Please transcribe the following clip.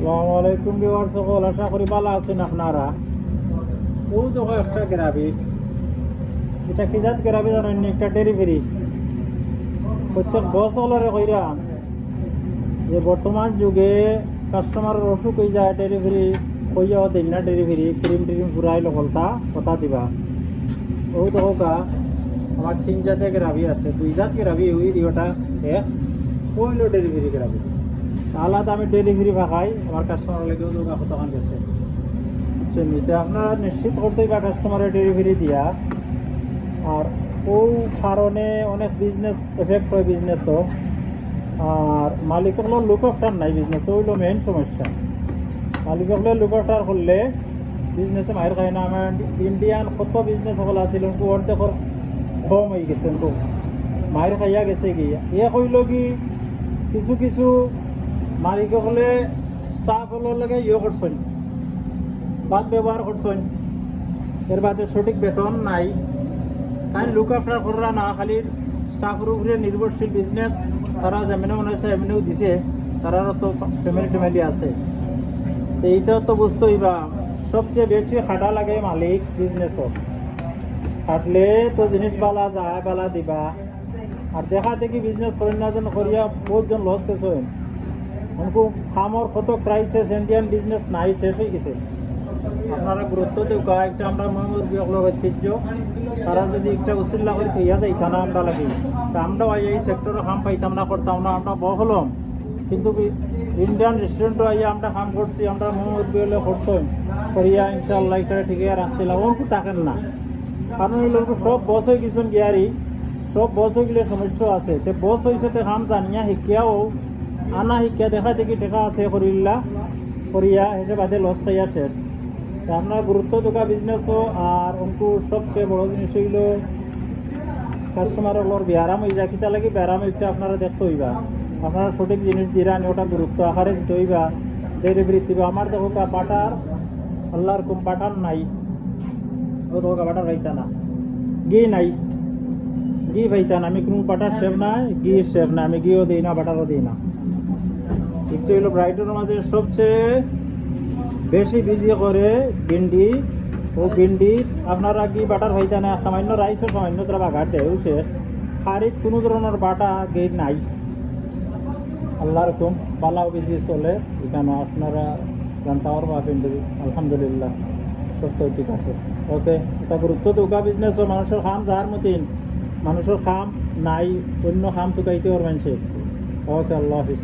আসসালামু আলাইকুম ভিউয়ার্স, সকল আশা করি ভালো আছেন আপনারা। ও দেখো একটা গ্রাবি, এটা কি জাত গ্রাবি জানেন? একটা ডেলিভারি প্রত্যেক বছরে কইরাম যে বর্তমান যুগে কাস্টমারের অসুখ হয়ে যায়, ডেলিভারি কইয়াও দেন না, ডেলিভারি ক্রিম ট্রিম পুরাই লগলতা কথা দিবা। ও দেখো গা আমার 3 জাতের গ্রাবি আছে, 2 জাত গ্রাবি ওই দিওটা এক কইল ডেলিভারি গ্রাবি আলাদা। আমি ডেলিভারি ভাগাই আমার কাস্টমার লেগেও দুর্গা কতক্ষণ গেছে নিতে, আপনারা নিশ্চিত করতেই বা কাস্টমারের ডেলিভারি দিয়া। আর ও কারণে অনেক বিজনেস এফেক্ট হয়, বিজনেসও। আর মালিকের লুক অফটার নাই, বিজনেস ওইলো মেইন সমস্যা। মালিকের লুক অফটার করলে বিজনেসে মায়ের খায় না। আমার ইন্ডিয়ান কত বিজনেস সকল আছিল অর্ধেকর কম হয়ে গেছে, মায়ের খাইয়া গেছে গিয়া। ইয়ে কইল কি কিছু কিছু মালিক হলে স্টাফ হলোর লাগে ইয়ে করছেন, বাদ ব্যবহার করছেন, এর বাদে সঠিক বেতন নাই। তাই লুক আফটার করা না, খালি স্টাফের উপরে নির্ভরশীল বিজনেস। তারা যেমন মনে হয়েছে এমনিও দিছে, তারারও তো ফ্যামিলি ট্যামিলি আছে। তো এইটাও তো বুঝতেই বা সবচেয়ে বেশি খাটা লাগে মালিক বিজনেসও। খাটলে তো জিনিস বালা যায়, বালা দিবা। আর দেখা দেখি বিজনেস করেন না যেন করিয়া বহুতজন লস গেছে। উनको খামর কত ক্রাইসিস, ইন্ডিয়ান বিজনেস নাই, শেষ হয়ে গেছে। আপনারা গুরুত্ব দেওয়া একটা আমরা মোহাম্মদ বিয়কলোক ঐতিহ্য, তারা যদি একটা উচিল্লা করে ইয়া যাই থানা আমরা লাগি, তা আমরাও এই সেক্টরে কাম পাইতাম না, করতাম না, আমরা বহলম। কিন্তু ইন্ডিয়ান রেস্টুরেন্টও আইয়া আমরা কাম করছি, আমরা মোহাম্মদ বিয়লে করছি করিয়া ইনশাল্লাহ এটা ঠিকই রাখছিলাম। ওরকম থাকেন না, কারণ এই লোক সব বস হয়ে গেছেন গিয়ারি, সব বস হয়ে গেলে সমস্যা আছে। তে বস হয়েছে তে কাম জানিয়া শিকিয়াও আনা শিক্ষা দেখা দেখি টেকা আছে করিল্লা করিয়া হেসে বাদে লস খাইয়া শেষ। আপনার গুরুত্ব দোকা বিজনেসও। আর উনকু সবচেয়ে বড় জিনিস হইল কাস্টমারের ব্যারাম হয়ে যায়, কিতা লাগে ব্যারাম হইতে আপনারা দেখতে হইবা। আপনারা সঠিক জিনিস দিরান, ওটা গুরুত্ব আকারে দিতে হইবা, ডেলিভারি দিবা। আমার দেখো বাটার আল্লাহর কম বাটার নাই, ও দেখো বাটার ভাইতা না, ঘি নাই, ঘি ভাইতা না। আমি কোনো বাটার সেভ নাই, ঘি সেভ না, আমি ঘিও দিই না, বাটারও দিই না। একটু হলো ব্রাইডের মাঝে সবচেয়ে বেশি বিজি করে ভিন্ডি। ও ভিন্ডি আপনারা কি বাটার হইতে না, সামান্য রাইসও সামান্য তারা বাঘার দেয় শেষ। খারিজ কোনো ধরনের বাটা গেট নাই। আল্লাহ রকম পালাও বিজি চলে এখানে, আপনারা জানতে পারবা ভিন্ডি আলহামদুলিল্লাহ সুস্থ ঠিক আছে। ওকে, এটা গুরুত্ব দোকা বিজনেস। মানুষের খাম যার মতিন, মানুষের খাম নাই, অন্য খাম চুকাইতে পারবেন সে। ওকে, আল্লাহ হাফিজ।